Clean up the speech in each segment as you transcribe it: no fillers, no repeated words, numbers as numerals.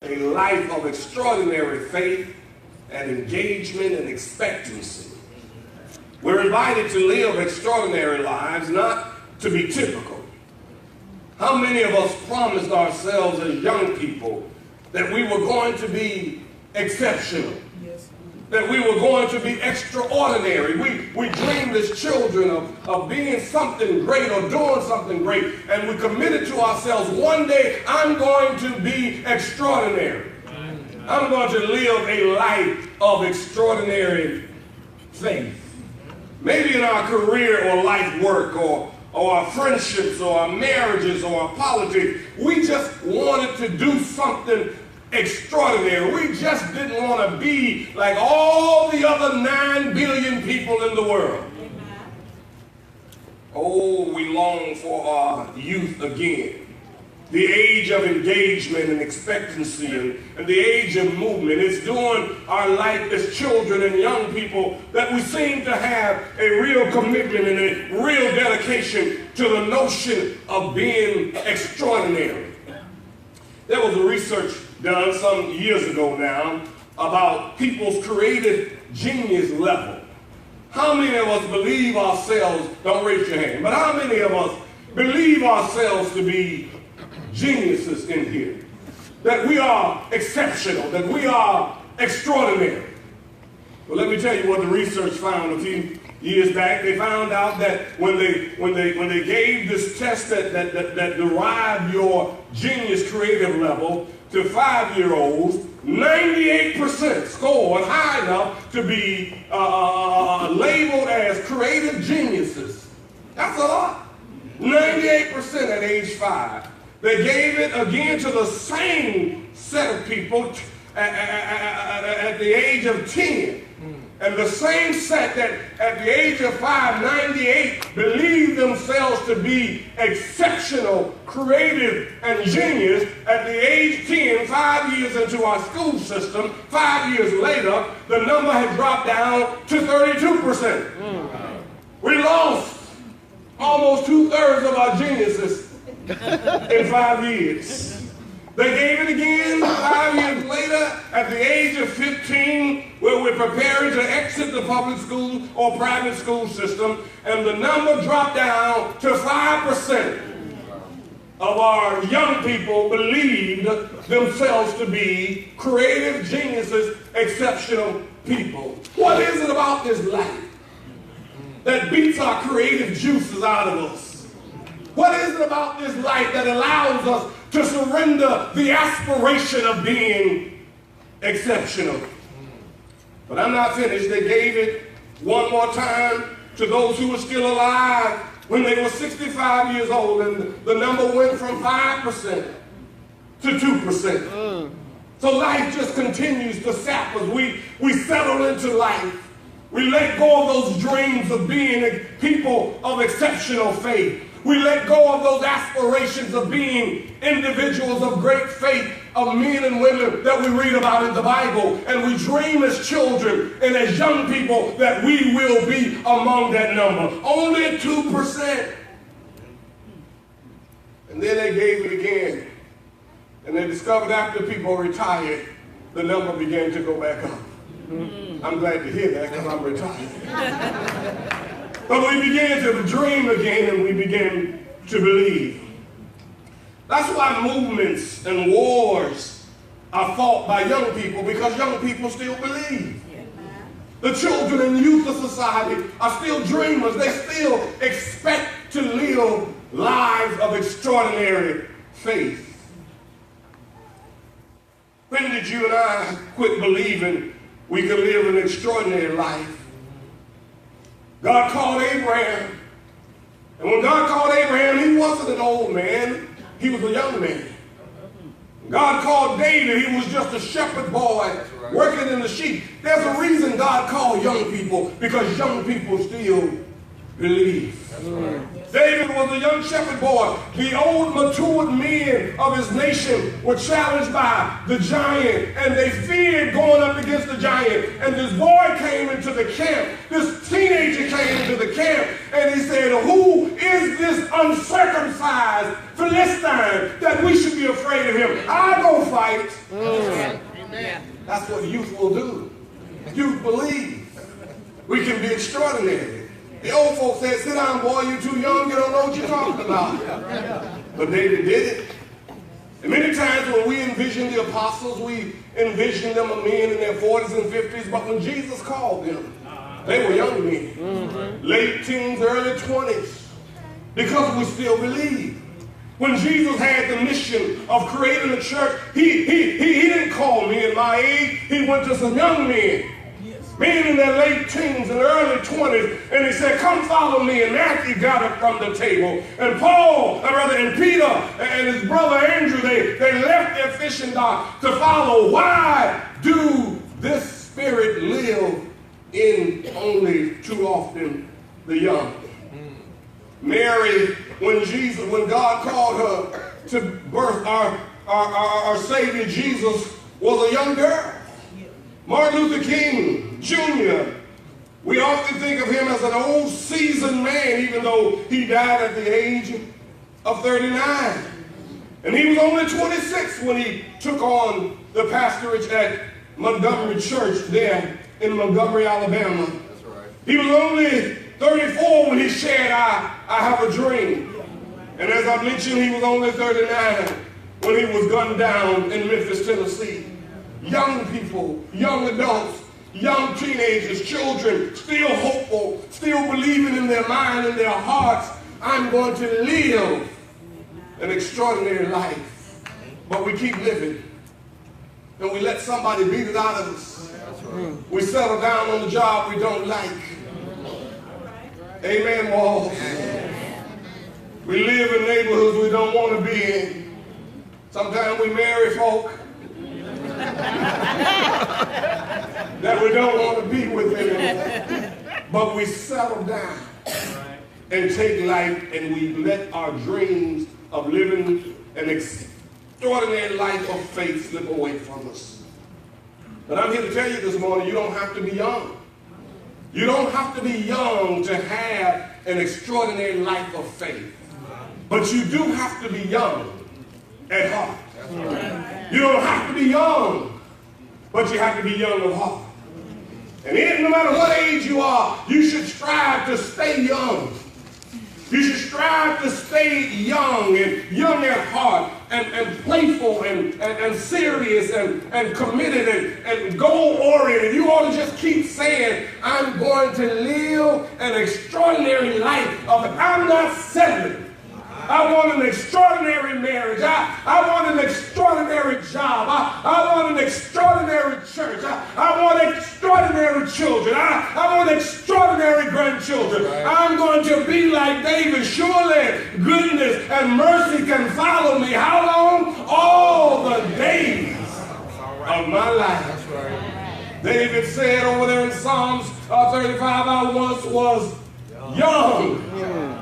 a life of extraordinary faith and engagement and expectancy. We're invited to live extraordinary lives, not to be typical. How many of us promised ourselves as young people that we were going to be exceptional? Yes. That we were going to be extraordinary. We dreamed as children of being something great or doing something great, and we committed to ourselves, one day I'm going to be extraordinary. I'm going to live a life of extraordinary faith. Maybe in our career or life work or our friendships or our marriages or our politics, we just wanted to do something extraordinary. We just didn't want to be like all the other 9 billion people in the world. Amen. Oh, we long for our youth again. The age of engagement and expectancy and the age of movement. It's during our life as children and young people that we seem to have a real commitment and a real dedication to the notion of being extraordinary. There was a research done some years ago now about people's creative genius level. How many of us believe ourselves, don't raise your hand, but how many of us believe ourselves to be geniuses in here? That we are exceptional, that we are extraordinary. Well, let me tell you what the research found a few years back. They found out that when they gave this test that derived your genius creative level to 5-year-olds, 98% scored high enough to be labeled as creative geniuses. That's a lot. 98% at age 5. They gave it again to the same set of people at the age of 10. And the same set that at the age of 5, 98, believed themselves to be exceptional, creative, and genius. At the age 10, 5 years into our school system, 5 years later, the number had dropped down to 32%. We lost almost 2/3 of our geniuses in 5 years. They gave it again 5 years later at the age of 15, where we're preparing to exit the public school or private school system, and the number dropped down to 5% of our young people believed themselves to be creative geniuses, exceptional people. What is it about this life that beats our creative juices out of us? What is it about this life that allows us to surrender the aspiration of being exceptional? But I'm not finished. They gave it one more time to those who were still alive when they were 65 years old, and the number went from 5% to 2%. So life just continues to sap us. We settle into life. We let go of those dreams of being people of exceptional faith. We let go of those aspirations of being individuals of great faith, of men and women that we read about in the Bible. And we dream as children and as young people that we will be among that number. Only 2%. And then they gave it again. And they discovered after people retired, the number began to go back up. I'm glad to hear that because I'm retired. But we began to dream again, and we began to believe. That's why movements and wars are fought by young people, because young people still believe. The children and youth of society are still dreamers. They still expect to live lives of extraordinary faith. When did you and I quit believing we could live an extraordinary life? God called Abraham. And when God called Abraham, he wasn't an old man. He was a young man. God called David. He was just a shepherd boy working in the sheep. There's a reason God called young people, because young people still believe. David was a young shepherd boy. The old matured men of his nation were challenged by the giant, and they feared going up against the giant. And this boy came into the camp. This teenager came into the camp, and he said, who is this uncircumcised Philistine that we should be afraid of him? I'll go fight. Amen. That's what youth will do. Youth believe. We can be extraordinary. The old folks said, sit down, boy, you're too young, you don't know what you're talking about. But David did it. And many times when we envision the apostles, we envision them as men in their 40s and 50s, but when Jesus called them, they were young men, late teens, early 20s, because we still believe. When Jesus had the mission of creating a church, he didn't call me in my age, he went to some young men. Men in their late teens and early 20s, and he said, come follow me. And Matthew got up from the table. And and Peter and his brother Andrew, they left their fishing dock to follow. Why do this spirit live in only too often the young? Mary, when God called her to birth our Savior Jesus, was a young girl. Martin Luther King Jr., we often think of him as an old seasoned man, even though he died at the age of 39. And he was only 26 when he took on the pastorate at Montgomery Church there in Montgomery, Alabama. That's right. He was only 34 when he shared I Have a Dream. And as I mentioned, he was only 39 when he was gunned down in Memphis, Tennessee. Young people, young adults, young teenagers, children, still hopeful, still believing in their mind and their hearts, I'm going to live an extraordinary life. But we keep living. And we let somebody beat it out of us. We settle down on the job we don't like. Amen, Walls. We live in neighborhoods we don't want to be in. Sometimes we marry folk that we don't want to be with anymore. But we settle down and take life, and we let our dreams of living an extraordinary life of faith slip away from us. But I'm here to tell you this morning, you don't have to be young. You don't have to be young to have an extraordinary life of faith. But you do have to be young at heart. You don't have to be young, but you have to be young of heart. And no matter what age you are, you should strive to stay young. You should strive to stay young and young at heart and playful and serious and committed and goal-oriented. You ought to just keep saying, I'm going to live an extraordinary life. I'm not settling. I want an extraordinary marriage. I want an extraordinary job. I want an extraordinary church. I want extraordinary children. I want extraordinary grandchildren. I'm going to be like David. Surely goodness and mercy can follow me. How long? All the days of my life. David said over there in Psalms 35, I once was young,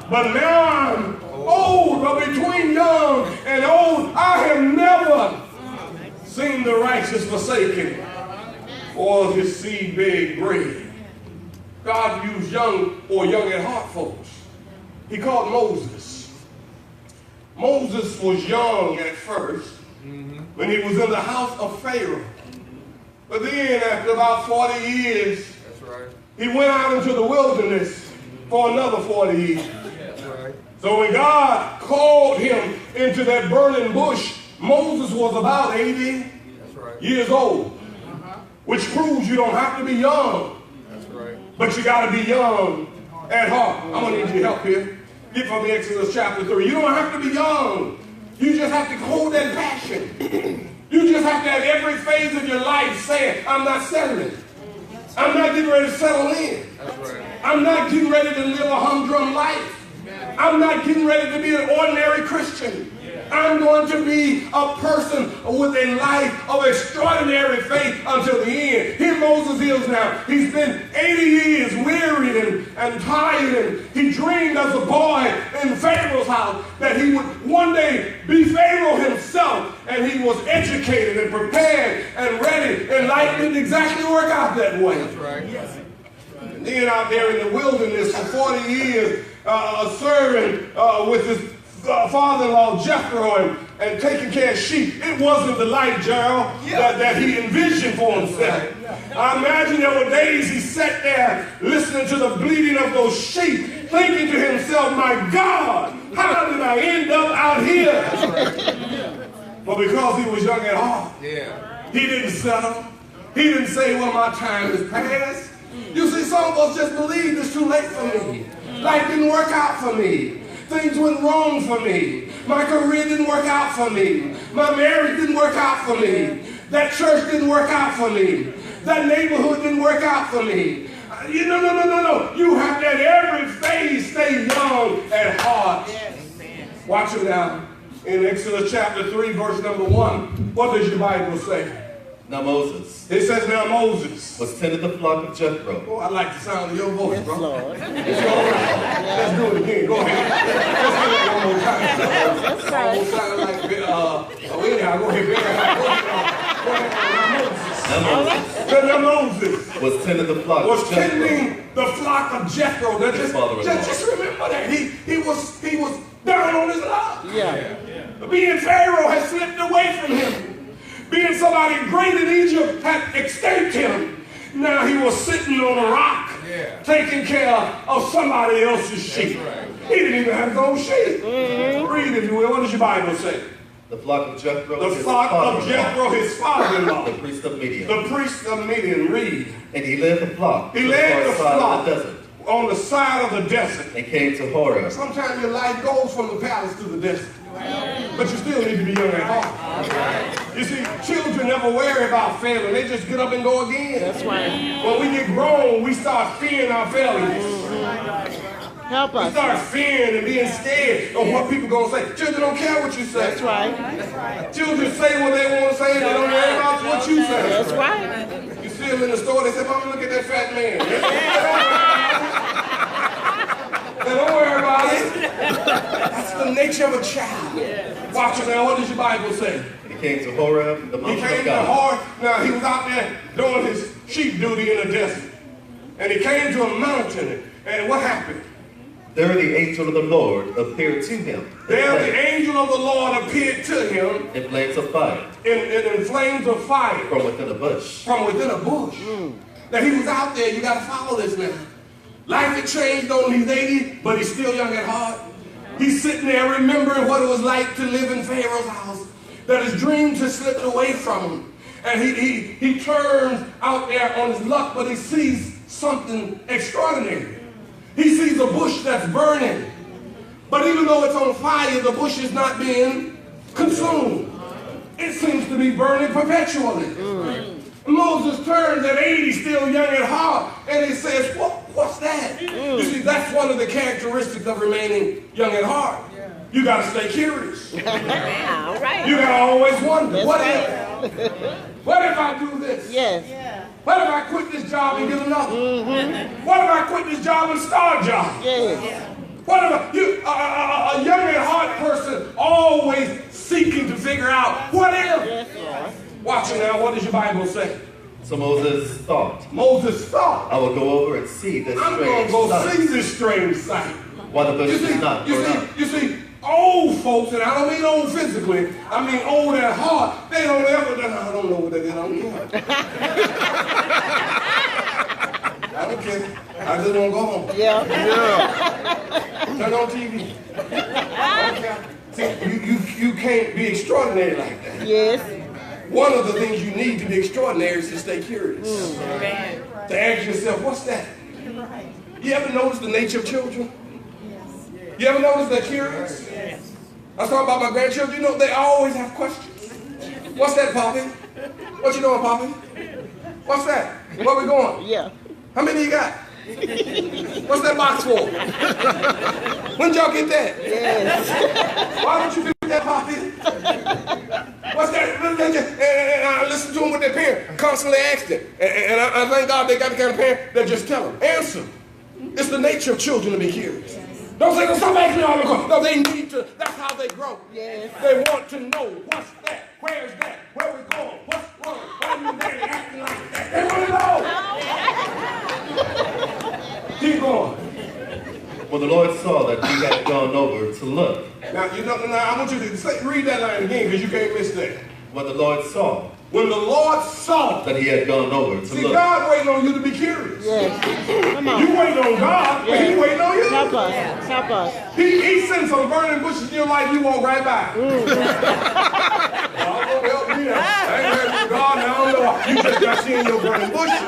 but now I'm old. But between young and old, I have never seen the righteous forsaken or his seed beg bread. God used young or young at heart folks. He called Moses. Moses was young at first when he was in the house of Pharaoh. But then after about 40 years, he went out into the wilderness for another 40 years. So when God called him into that burning bush, Moses was about 80 years old, which proves you don't have to be young, but you got to be young at heart. I'm going to need your help here. Get from the Exodus chapter 3. You don't have to be young. You just have to hold that passion. You just have to have every phase of your life saying, I'm not settling. I'm not getting ready to settle in. I'm not getting ready to live a humdrum life. I'm not getting ready to be an ordinary Christian. I'm going to be a person with a life of extraordinary faith until the end. Here Moses is now. He's been 80 years wearied and tired, and he dreamed as a boy in Pharaoh's house that he would one day be Pharaoh himself, and he was educated and prepared and ready, and life didn't exactly work out that way. That's right. Yes. And then out there in the wilderness for 40 years, serving with his father-in-law Jethro and taking care of sheep. It wasn't the life, Gerald, that he envisioned for himself. I imagine there were days he sat there listening to the bleating of those sheep, thinking to himself, my God, how did I end up out here? But because he was young at heart, he didn't settle. He didn't say, well, my time is past. You see, some of us just believe it's too late for me. Life didn't work out for me. Things went wrong for me. My career didn't work out for me. My marriage didn't work out for me. That church didn't work out for me. That neighborhood didn't work out for me. No. You have to at every phase stay young at heart. Watch it now. In Exodus chapter 3, verse number 1, what does your Bible say? Now Moses. It says now Moses was tending the flock of Jethro. Oh, I like the sound of your voice, bro. Lord. Let's do it again. Go ahead. Let's do it one more time. That's right. Almost sound like anyhow, go ahead. Now Moses was tending the flock was of Jethro. tending the flock of Jethro. Now, just remember that. He was down on his luck. Yeah. Being Pharaoh had slipped away from him. Being somebody great in Egypt had escaped him. Now he was sitting on a rock, taking care of somebody else's sheep. Right. He didn't even have his own sheep. Read, if you will. What does your Bible say? The flock of Jethro. The flock of Jethro, his father-in-law. The priest of Midian. The priest of Midian. Read. And he led the flock. He led the flock of the desert. On the side of the desert. And came to Horeb. Sometimes your life goes from the palace to the desert. But you still need to be young at heart. You see, children never worry about failing. They just get up and go again. That's right. When we get grown, we start fearing our failures. Help us. We start fearing and being scared of what people going to say. Children don't care what you say. That's right. Children say what they want to say. They don't worry about what you say. That's right. You see them in the store, they say, Mama, look at that fat man. They don't worry about it. That's the nature of a child. Watch it now. What does your Bible say? He came to Horeb, the mountain of God. He came to Horeb. Now, he was out there doing his sheep duty in the desert. And he came to a mountain. And what happened? There the angel of the Lord appeared to him. There the angel of the Lord appeared to him. In flames of fire. In flames of fire. From within a bush. From within a bush. Now, he was out there. You got to follow this now. Life had changed on him. He's 80, but he's still young at heart. He's sitting there remembering what it was like to live in Pharaoh's house, that his dreams had slipped away from him. And he turns out there on his luck, but he sees something extraordinary. He sees a bush that's burning. But even though it's on fire, the bush is not being consumed. It seems to be burning perpetually. Moses turns at 80, still young at heart, and he says, what's that? You see, that's one of the characteristics of remaining young at heart. You got to stay curious. All right. You got to always wonder, what if I do this? Yes. What if I quit this job and get another? What if I quit this job and start a job? Yes. What if a young at heart person always seeking to figure out, what if? Yes. Watch it now. What does your Bible say? So Moses thought. Moses thought. I will go over and see this I'm strange going to go sight. see this strange sight. While the bush is not burned up. You see, old folks, and I don't mean old physically, I mean old at heart, they don't ever, I don't know what they did, I don't care. I don't care. I just don't go home. Yeah. Turn on TV. I don't care. See, you can't be extraordinary like that. Yes. One of the things you need to be extraordinary is to stay curious. To ask yourself, what's that? You ever notice the nature of children? You ever notice they're curious? I was talking about my grandchildren. You know, they always have questions. What's that, Poppy? What you doing, Poppy? What's that? Where we going? Yeah. How many you got? What's that box for? When did y'all get that? Yes. Why don't you pick that pop is? What's that? And I listen to them with their parent, constantly ask them. And I thank God they got the kind of parent that just tell them. Answer. It's the nature of children to be curious. Don't say, stop asking me all the questions. No, they need to. That's how they grow. Yes. They want to know what's that, where's that, where we going, what's wrong, why you daddy acting like that. They want to know. Keep going. When the Lord saw that he had gone over to look. Now, I want you to read that line again because you can't miss that. When the Lord saw. When the Lord saw that he had gone over to look. God waiting on you to be curious. Yes. Come on. You waiting on God, but he waiting on you. Help us. Help us. He sent some burning bushes in your life, you walk right by. God gonna help me. I ain't ready for God now. I don't know why. You just got seeing your burning bushes.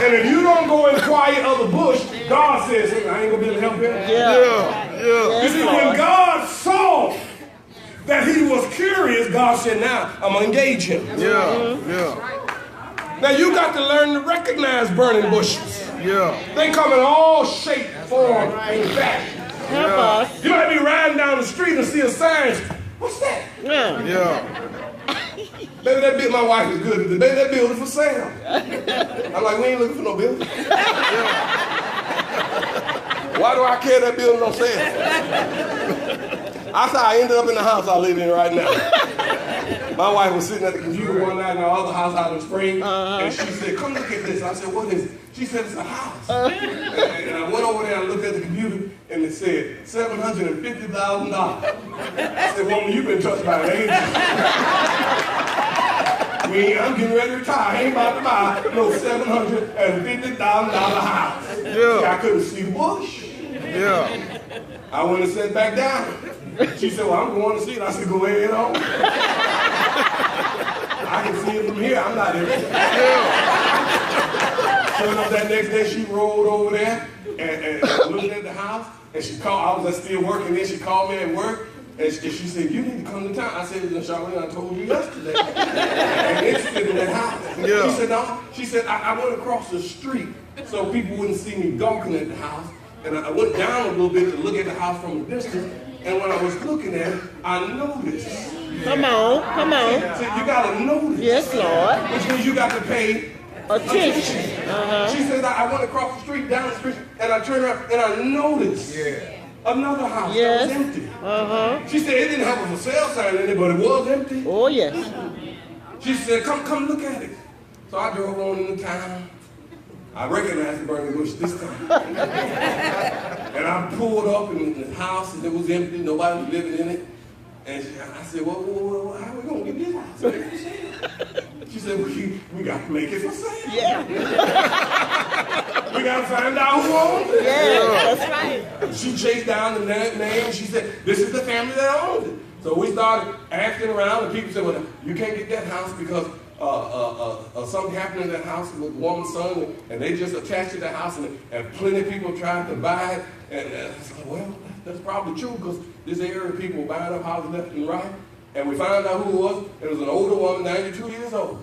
And if you don't go and quiet of the bush, God says, I ain't gonna be able to help him. Yeah. You see, when God saw that he was curious, God said, now I'm gonna engage him. Now you got to learn to recognize burning bushes. They come in all shape, form, and fashion. Help us. You might be riding down the street and see a sign. What's that? Baby, that bill, my wife is good. Baby, that building for sale. I'm like, we ain't looking for no building. Why do I care that building on sale? That's how I ended up in the house I live in right now. My wife was sitting at the computer one night in our other house out in Spring, and she said, come look at this. I said, what is it? She said, it's a house. And I went over there and looked at the computer, and it said $750,000. I said, woman, you've been touched by an angel. I'm getting ready to retire. I ain't about to buy no $750,000 house. See, I couldn't see the bush. I went and sat back down. She said, well, I'm going to see it. I said, go ahead on. I can see it from here. I'm not in it. Sure enough, that next day she rolled over there and looked at the house. And she called. I was still working there. She called me at work. And she said, you need to come to town. I said, Charlene, I told you yesterday. I'm interested in that house. She said, no. She said, I went across the street so people wouldn't see me gawking at the house. And I went down a little bit to look at the house from a distance. And when I was looking at it, I noticed. Come on. So you got to notice. Yes, Lord. Which means you got to pay attention. She said, I went across the street, down the street, and I turned around and I noticed another house that was empty. She said it didn't have a for sale sign in it, but it was empty. Oh, yes. She said, come look at it. So I drove on in the town. I recognized the burning bush this time. And I pulled up in the house and it was empty, nobody was living in it. And I said, well, how are we going to get this house? She said, we got to make it for sale. Yeah. We got to find out who owns it. Yeah, that's right. She chased down the name and she said, this is the family that owns it. So we started asking around and people said, well, you can't get that house because something happened in that house with woman's son, and they just attached to the house, and plenty of people tried to buy it. And I said, well, that's probably true because this area people were buying up houses left and right. And we found out who it was. It was an older woman, 92 years old.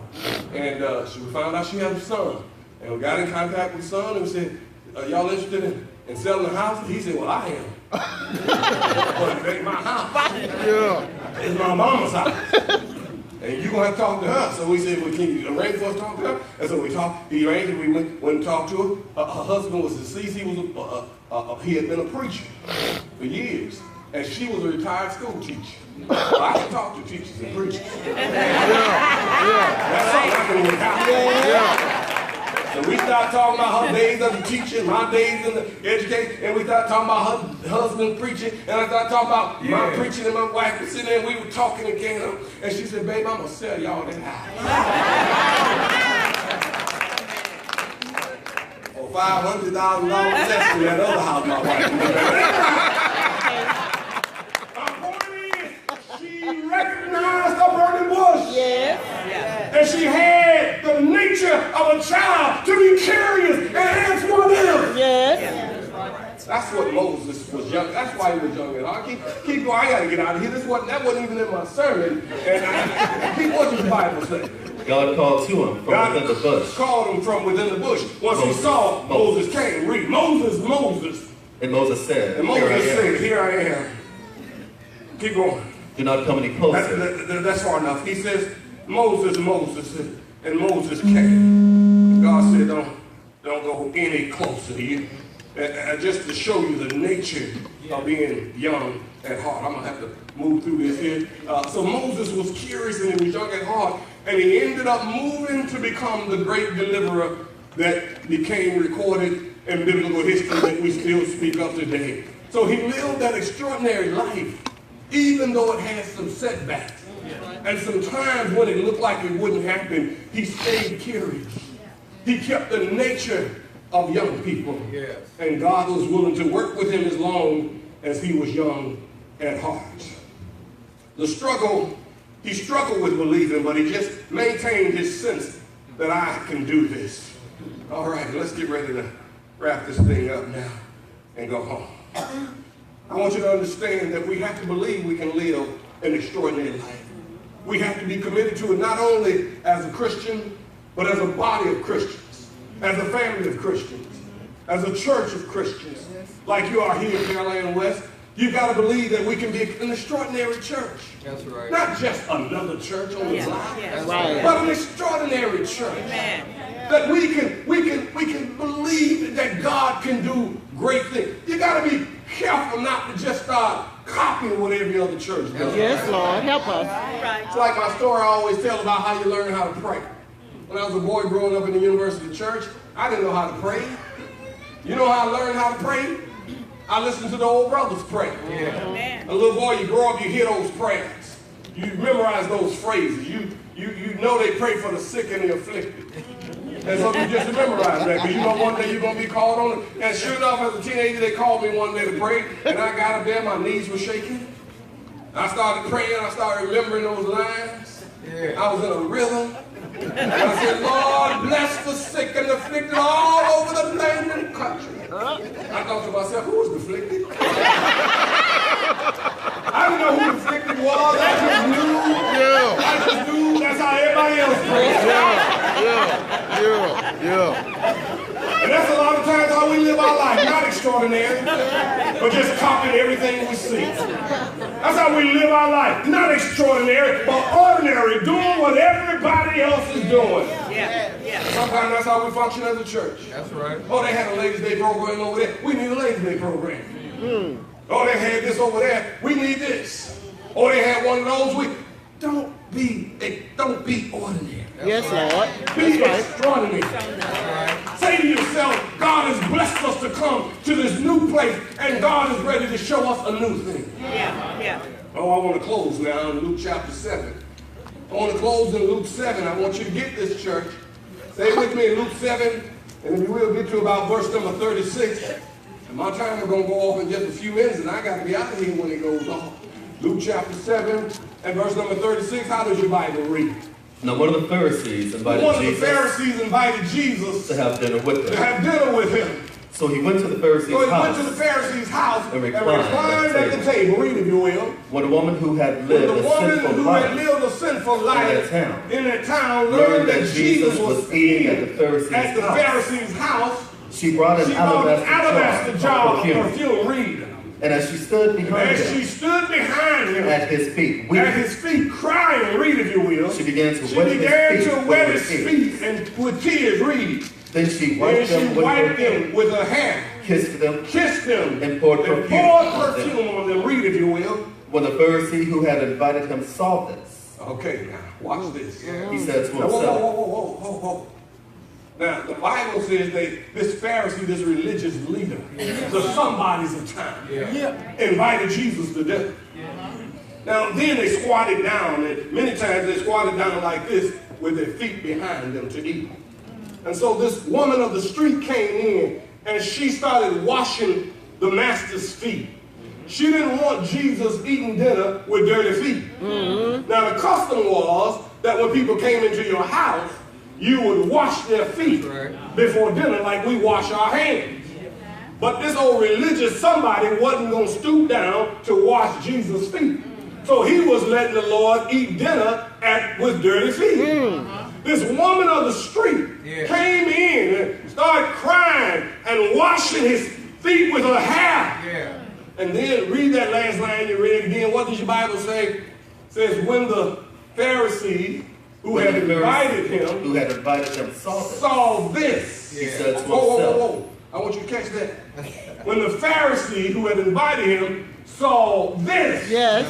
And we found out she had a son. And we got in contact with the son and we said, y'all interested in selling the house? And he said, well, I am. But it ain't my house. It's my mama's house. And you're going to have to talk to her. So we said, well, can you arrange for us to talk to her? And so we talked. He arranged it. We went and talked to her. Her husband was deceased. He had been a preacher for years. And she was a retired school teacher. So I can talk to teachers and preachers. That's something I can work out. So we started talking about her days as a teacher, my days in the education, and we started talking about her husband preaching, and I started talking about my preaching, and my wife was sitting there, and we were talking again, and she said, babe, I'm going to sell y'all that house. For $500,000 less than that other house my wife she recognized her burning bush. Yes. And she had the nature of a child to be curious and ask what if. Yes. That's what Moses was young. That's why he was young. And I keep going. I got to get out of here. That wasn't even in my sermon. And what does the Bible say? God called to him from within the bush. Called him from within the bush. Once he saw Moses came. Read Moses. And Moses said, here I am. Keep going. Do not come any closer. That's far enough. He says, Moses, and Moses came. God said, don't go any closer. Just to show you the nature of being young at heart. I'm going to have to move through this here. So Moses was curious and he was young at heart, and he ended up moving to become the great deliverer that became recorded in biblical history that we still speak of today. So he lived that extraordinary life, even though it had some setbacks. And sometimes when it looked like it wouldn't happen, he stayed curious. He kept the nature of young people. Yes. And God was willing to work with him as long as he was young at heart. He struggled with believing, but he just maintained his sense that I can do this. All right, let's get ready to wrap this thing up now and go home. I want you to understand that we have to believe we can live an extraordinary life. We have to be committed to it not only as a Christian, but as a body of Christians, as a family of Christians, as a church of Christians, like you are here at Maryland West. You've got to believe that we can be an extraordinary church. That's right. Not just another church on the block, but an extraordinary church. Amen. That we can believe that God can do great things. You got to be careful not to just start copying what every other church does. Yes, Lord, help us. It's like my story I always tell about how you learn how to pray. When I was a boy growing up in the university church, I didn't know how to pray. You know how I learned how to pray? I listened to the old brothers pray. Yeah. A little boy, you grow up, you hear those prayers. You memorize those phrases. You know they pray for the sick and the afflicted. And so you just memorize that, because you know one day you're going to be called on it. And sure enough, as a teenager, they called me one day to pray, and I got up there, my knees were shaking. I started praying, I started remembering those lines. Yeah. I was in a rhythm. And I said, Lord, bless the sick and afflicted all over the land and country. I thought to myself, who was afflicted? I didn't know who afflicted was. I just knew that's how everybody else prayed. And that's a lot of times how we live our life. Not extraordinary, but just copying everything we see. That's how we live our life. Not extraordinary, but ordinary, doing what everybody else is doing. Sometimes that's how we function as a church. That's right. Oh, they had a Ladies' Day program over there. We need a Ladies' Day program. Oh, they had this over there. We need this. Oh, they had one of those. Don't be ordinary. Yes, Lord. Be extraordinary. Say to yourself, God has blessed us to come to this new place, and God is ready to show us a new thing. Oh, I want to close now in Luke chapter 7. I want to close in Luke 7. I want you to get this, church. Stay with me in Luke 7, and if you will, get to about verse number 36. And my time is going to go off in just a few minutes, and I got to be out of here when it goes off. Luke chapter 7 and verse number 36. How does your Bible read? Now one of the Pharisees invited Jesus to have dinner with him. So he went to the Pharisee's house and reclined at the table. Read, if you will. When a woman who had lived a sinful life in that town learned that Jesus was eating at the Pharisee's house, she brought an alabaster jar of perfume. Read. And as she stood behind him at his feet, crying, read if you will, she began to wet his feet and with tears, read. Then she wiped them with her hair, kissed them, and poured perfume on them. Read if you will. When the Pharisee who had invited him saw this, okay, now watch this. He said to himself, whoa. Now, the Bible says that this Pharisee, this religious leader, the somebodies of time, invited Jesus to dinner. Now, then they squatted down, and many times they squatted down like this with their feet behind them to eat. And so this woman of the street came in, and she started washing the master's feet. She didn't want Jesus eating dinner with dirty feet. Now, the custom was that when people came into your house, you would wash their feet before dinner like we wash our hands. But this old religious somebody wasn't going to stoop down to wash Jesus' feet. So he was letting the Lord eat dinner with dirty feet. This woman of the street came in and started crying and washing his feet with her hair. And then read that last line you read again. What does your Bible say? It says, when the Pharisee who had invited him saw this. He said to himself. Whoa. I want you to catch that. When the Pharisee who had invited him saw this. Yes.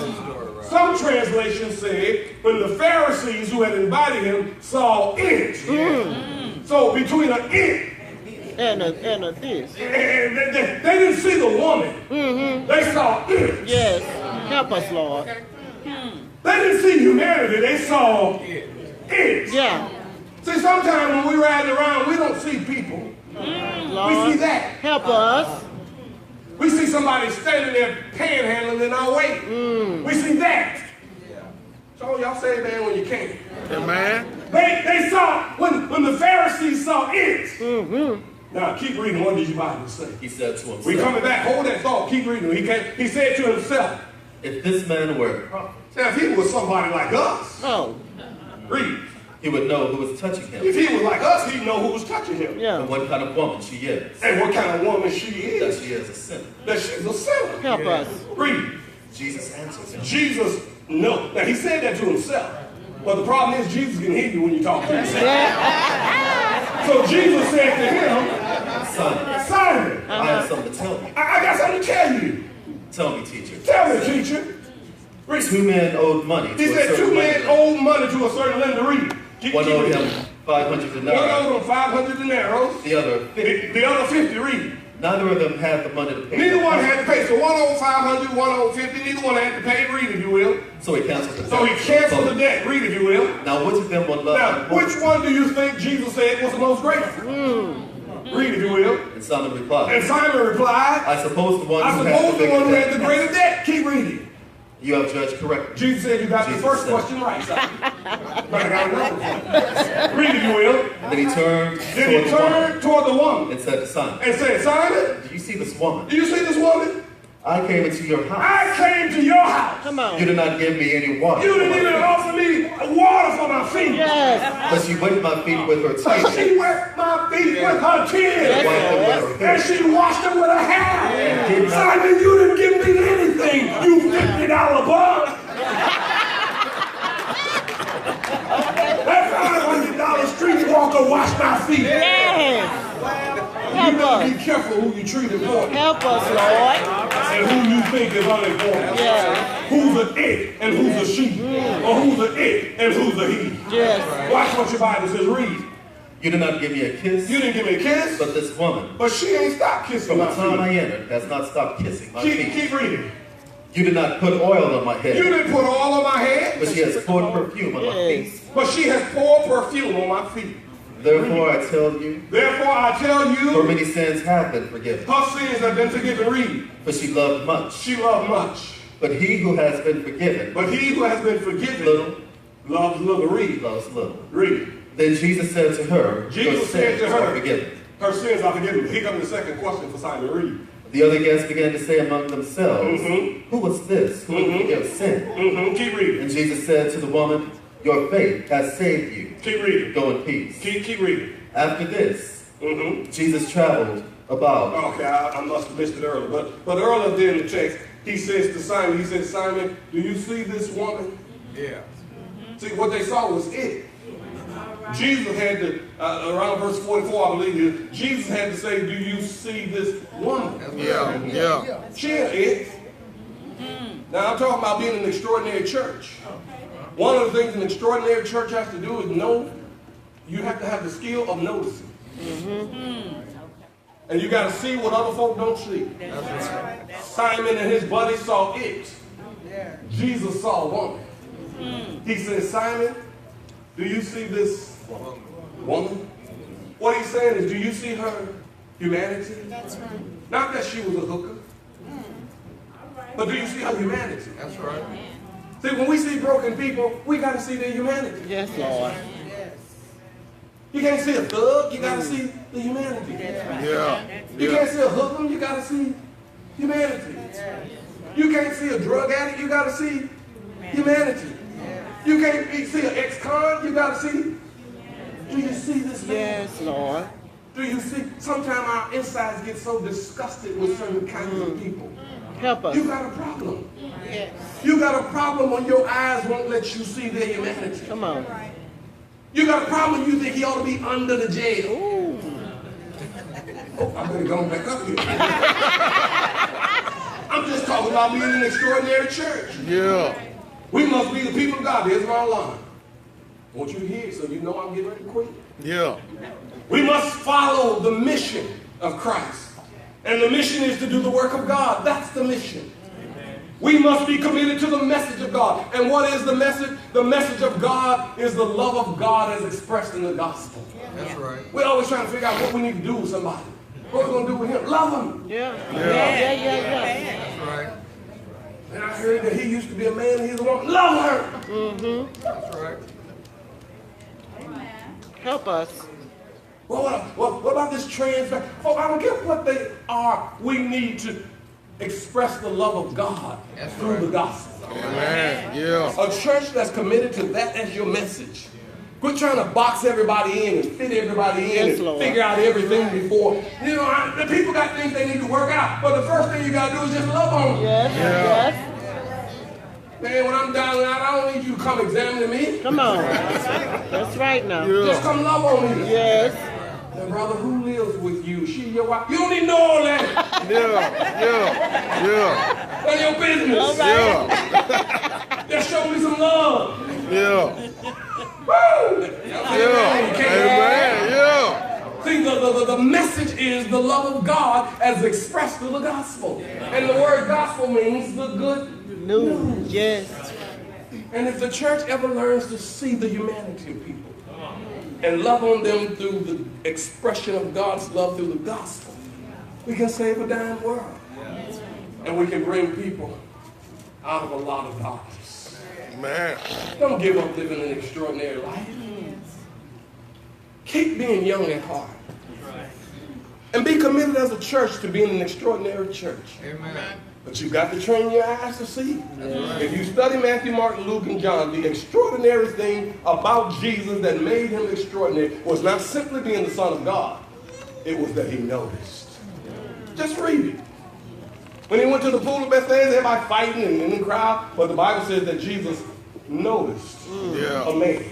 Some translations say, when the Pharisees who had invited him saw it. So between an it and a this. And they didn't see the woman. They saw it. Yes. Help us, Lord. They didn't see humanity. They saw it. Yeah. See, sometimes when we ride around, we don't see people. Lord, we see that. help us. We see somebody standing there panhandling in our way. We see that. So y'all say amen when you can. Amen. They saw, when the Pharisees saw it. Now keep reading. What did your Bible say? He said to himself. We coming back. Hold that thought. Keep reading. He said to himself. If this man were a prophet. Now if he was somebody like us. Oh. Read. He would know who was touching him. If he was like us, he'd know who was touching him. Yeah. And what kind of woman she is. And what kind of woman she is. That she is a sinner. That she's a sinner. Help us. Read. Jesus answers him. Jesus, no. Now he said that to himself. But the problem is Jesus can hear you when you talk to him. So Jesus said to him, Simon, I have something to tell you. I got something to tell you. Tell me, teacher. Tell me, teacher. Read. 2 men owed money. He said 2 men owed money to a certain lender. Read. One owed him 500 denarii. One owed him 500 denarii. The other 50. The other 50. Read. Neither of them had the money to pay. Neither one had to pay. So one owed 500, one owed 50. Neither one had to pay. Read, if you will. So he canceled the debt. So he canceled the debt. Read, if you will. Now which of them will love? Now, which one do you think Jesus said was the most grateful? Read, if you will. And Simon replied. I suppose the one who had the greater debt. Keep reading. You have judged correctly. Jesus said you got the first question right, Simon. But I got another one. Read, if you will. And then he turned toward the woman and said to Simon. Simon, do you see this woman? Do you see this woman? I came into your house. I came to your house. Come on. You did not give me any water. You didn't even offer me water for my feet. Yes. But she wet my feet with her tears. She wet my feet with her tears. And she washed them with her hair. Simon, you didn't give me anything, you $50 bug. That $500 streetwalker washed my feet. Yes. You better be careful who you treat important. Help us, Lord. And who you think is unimportant. Yes. Who's an it and who's a she. Or who's an it and who's a he. Yes. Watch what your Bible says. Read. You did not give me a kiss. You didn't give me a kiss. But this woman. But she ain't stopped kissing from my the time I entered has not stopped kissing my feet. Keep reading. You did not put oil on my head. You didn't put oil on my head. But she has poured perfume on my feet. But she has poured perfume on my feet. Therefore I tell you. Her many sins have been forgiven. Her sins have been forgiven. Read. But she loved much. She loved much. But he who has been forgiven. Little. Loves little. Read. Loves little. Read. Then Jesus said to her. Jesus said to her. Forgiven. Her sins are forgiven. Here comes the second question for Simon. Read. The other guests began to say among themselves, Who was this who would forgive sin? Keep reading. And Jesus said to the woman, Your faith has saved you. Keep reading. Go in peace. Keep reading. After this, Jesus traveled about. Okay, I must have missed it earlier. But earlier there in the text, he says to Simon, Simon, do you see this woman? Yeah. See, what they saw was it. Jesus had to, around verse 44, I believe, Jesus had to say, do you see this woman? Yeah. She ain't it. Now, I'm talking about being an extraordinary church. One of the things an extraordinary church has to do is know, you have to have the skill of noticing. And you got to see what other folk don't see. Simon and his buddies saw it. Jesus saw a woman. He said, Simon, do you see this woman? What he's saying is, do you see her humanity? That's right. Not that she was a hooker, but do you see her humanity? That's right. See, when we see broken people, we got to see their humanity. Yes, Lord. You can't see a thug, you got to see the humanity. Yeah. You can't see a hoodlum, you got to see humanity. You can't see a drug addict, you got to see humanity. You can't see an ex-con, you got to see. Do you see this man? Yes, Lord. Do you see? Sometimes our insides get so disgusted with certain kinds of people. Help us. You got a problem. Yes. You got a problem when your eyes won't let you see their humanity. Come on. You got a problem when you think he ought to be under the jail. Ooh. Oh, I better go back up here. I'm just talking about being an extraordinary church. Yeah. We must be the people of God. Here's my line. I want you to hear it so you know I'm getting ready to quit. Yeah. We must follow the mission of Christ. And the mission is to do the work of God. That's the mission. We must be committed to the message of God. And what is the message? The message of God is the love of God as expressed in the gospel. That's right. We're always trying to figure out what we need to do with somebody. What we're going to do with him. Love him. Yeah. That's right. And I heard that he used to be a man and he's a woman. Love her. Mm-hmm. That's right. Help us. Well, what about this trans? Oh, I don't care what they are. We need to express the love of God through the gospel. Amen. Yeah. A church that's committed to that as your message. Quit trying to box everybody in and fit everybody in and figure out everything before. You know, the people got things they need to work out, but the first thing you got to do is just love on them. Yes. Yes. Man, when I'm down and out, I don't need you to come examine me. Come on. That's right now. Just come love on me. Yes. Now, brother, who lives with you? She, your wife? You don't need to know all that. Yeah. That's your business. All right. Just show me some love. Yeah. Woo! Amen. Yeah. See, the message is the love of God as expressed through the gospel. And the word gospel means the good news. Yes. And if the church ever learns to see the humanity of people and love on them through the expression of God's love through the gospel, we can save a dying world. And we can bring people out of a lot of darkness. Man. Don't give up living an extraordinary life. Keep being young at heart. And be committed as a church to being an extraordinary church. Amen. But you've got to train your eyes to see. If you study Matthew, Mark, Luke, and John, the extraordinary thing about Jesus that made him extraordinary was not simply being the Son of God. It was that he noticed. Just read it. When he went to the pool of Bethesda, everybody fighting and in the crowd, but the Bible says that Jesus noticed a man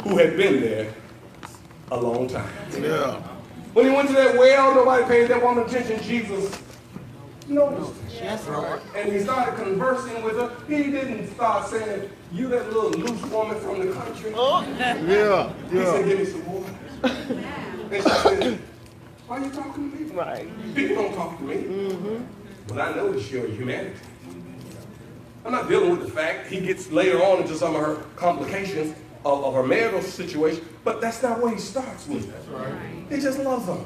who had been there a long time. Yeah. When he went to that well, nobody paid that woman attention. Jesus noticed her. Yes, Lord. And he started conversing with her. He didn't start saying, "You that little loose woman from the country." Oh. Yeah. He said, "Give me some water." And she said, "Why are you talking to me?" Right. People don't talk to me. But I notice your humanity. I'm not dealing with the fact he gets later on into some of her complications of her marital situation, but that's not what he starts with. That's right. He just loves her.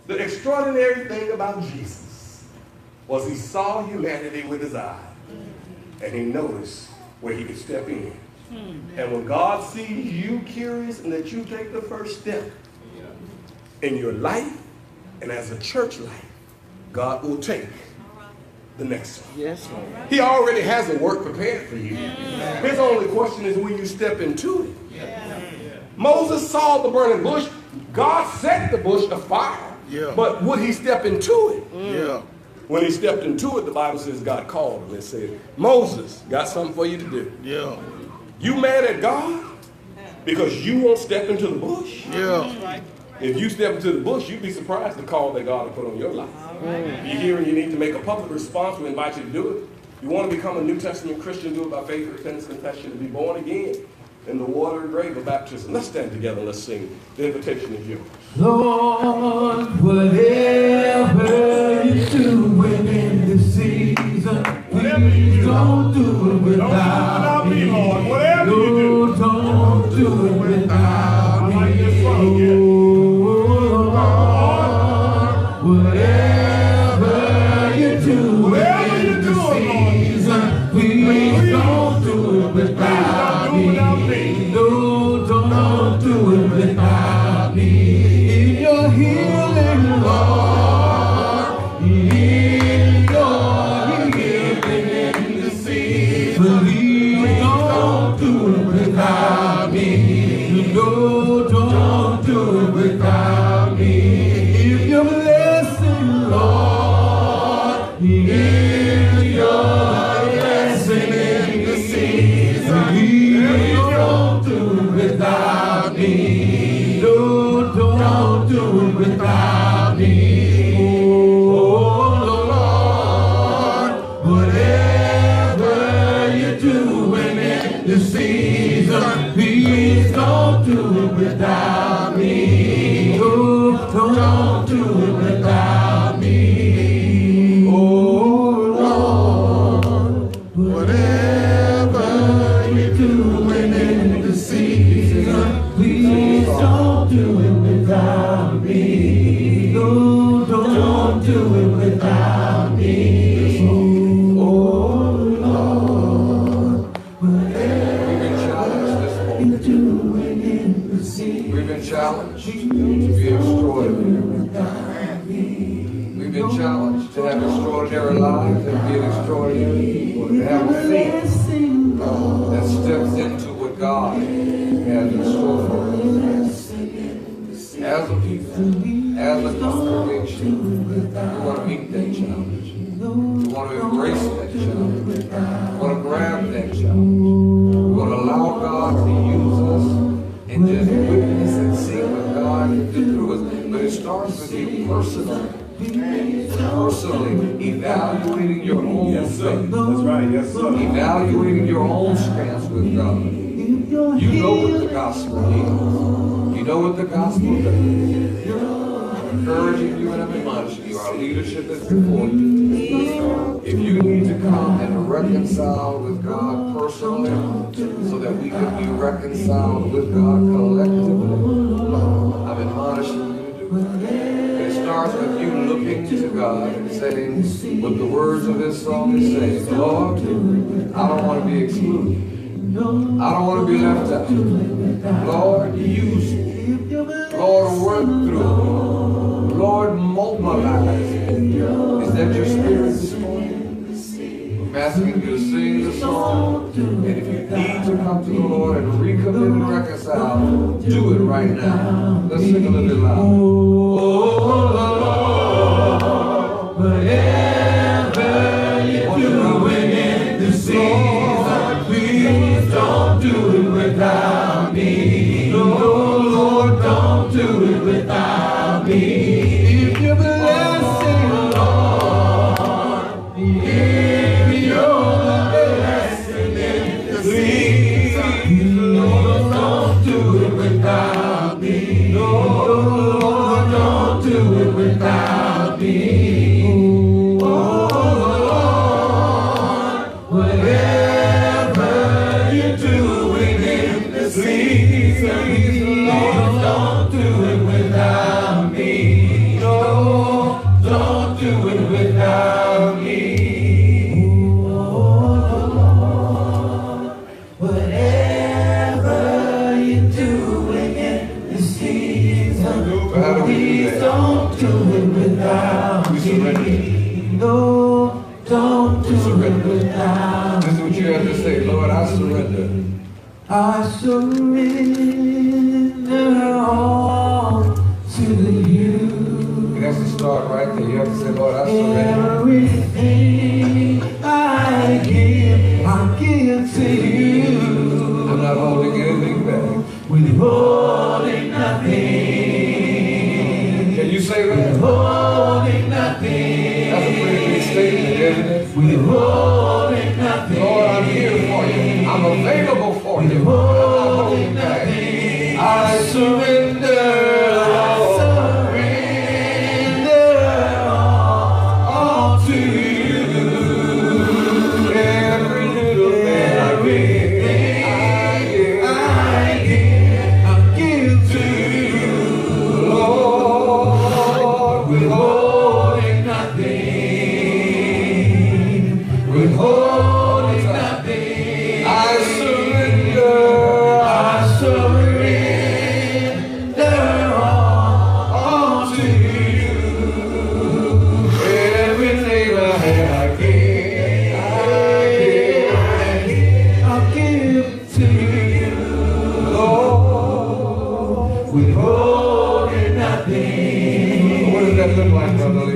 The extraordinary thing about Jesus was he saw humanity with his eye, and he noticed where he could step in. And when God sees you curious and that you take the first step in your life and as a church life, God will take the next one. Yes, Lord. He already has a work prepared for you. His only question is, will you step into it? Moses saw the burning bush. God set the bush afire. But would he step into it? Yeah. When he stepped into it, the Bible says God called him and said, "Moses, got something for you to do." Yeah. You mad at God because you won't step into the bush? Yeah. If you step into the bush, you'd be surprised the call that God will put on your life. You hear and you need to make a public response. We invite you to do it. You want to become a New Testament Christian, do it by faith, repentance, confession, to be born again in the water and grave of baptism. Let's stand together and let's sing. The invitation is yours. Lord, whatever you do in this season, please don't do it without me. Lord. Whatever you do. Don't do it without me. I like this song again. Whatever you do in this season, please don't do it without me. No, don't do it without me. In your healing, Lord, in your healing in the season, please don't do it without me. No, don't do it without me. If you're blessing, Lord, without me. Oh, don't do it without me. Oh, Lord, whatever you're doing in the season, please don't do it without me. No, don't do it without me. Oh, Lord, whatever you're doing in the season, we've been challenged to be extraordinary. We've been challenged to have extraordinary lives and be extraordinary people, to have a faith that steps into what God has in store for us. As a people, as a congregation, we want to meet that challenge. We want to embrace that challenge. We want to grab that challenge. We want to allow God to use us and just witness and see what God can do through us. But it starts with you personally. Personally evaluating your own faith. That's right, yes sir. Evaluating your own stance with God. You know what the gospel is. You know what the gospel does. I'm encouraging you and I'm admonishing you. Our leadership is before you. If you need to come and reconcile with God personally so that we can be reconciled with God collectively, I'm admonishing you to do it. It starts with you looking to God and saying what the words of this song is saying. Lord, I don't want to be excluded. I don't want to be left out. Lord, use me. Lord, work through me. Lord, mobilize me. Is that your spirit this morning? I'm asking you to sing the song. And if you need to come to the Lord and recommit and reconcile, do it right now. Let's sing a little bit loud. Oh, Lord, whatever you're doing in this season, please don't do it without me. No, Lord, don't do it without me. If you're blessing the Lord, if you're blessing in the season, Lord, don't do it without me. No, Lord, don't do it without me. Oh, Lord, whatever you're doing in the season, Lord, don't do it without me. No, don't do it without me. Oh, Lord, whatever you're doing in the season, please don't do it without me. No, don't do it without me. This is what you have to say. Lord, I surrender. I surrender all to you. It has to start right there. You have to say, Lord, I surrender. Everything I give to you. I'm not holding anything back. Withholding nothing. Can you say that? Withholding nothing. That's a pretty big statement, isn't it? Withholding nothing. Lord, I'm here for you. I'm available for you. Withholding nothing. I surrender. All to you. Every little thing I give to you. Lord, Withholding nothing. Withholding nothing. I surrender. I surrender all to you. Everything I have, I give to you. Lord. Withholding nothing. What does that look like, Brother Lee?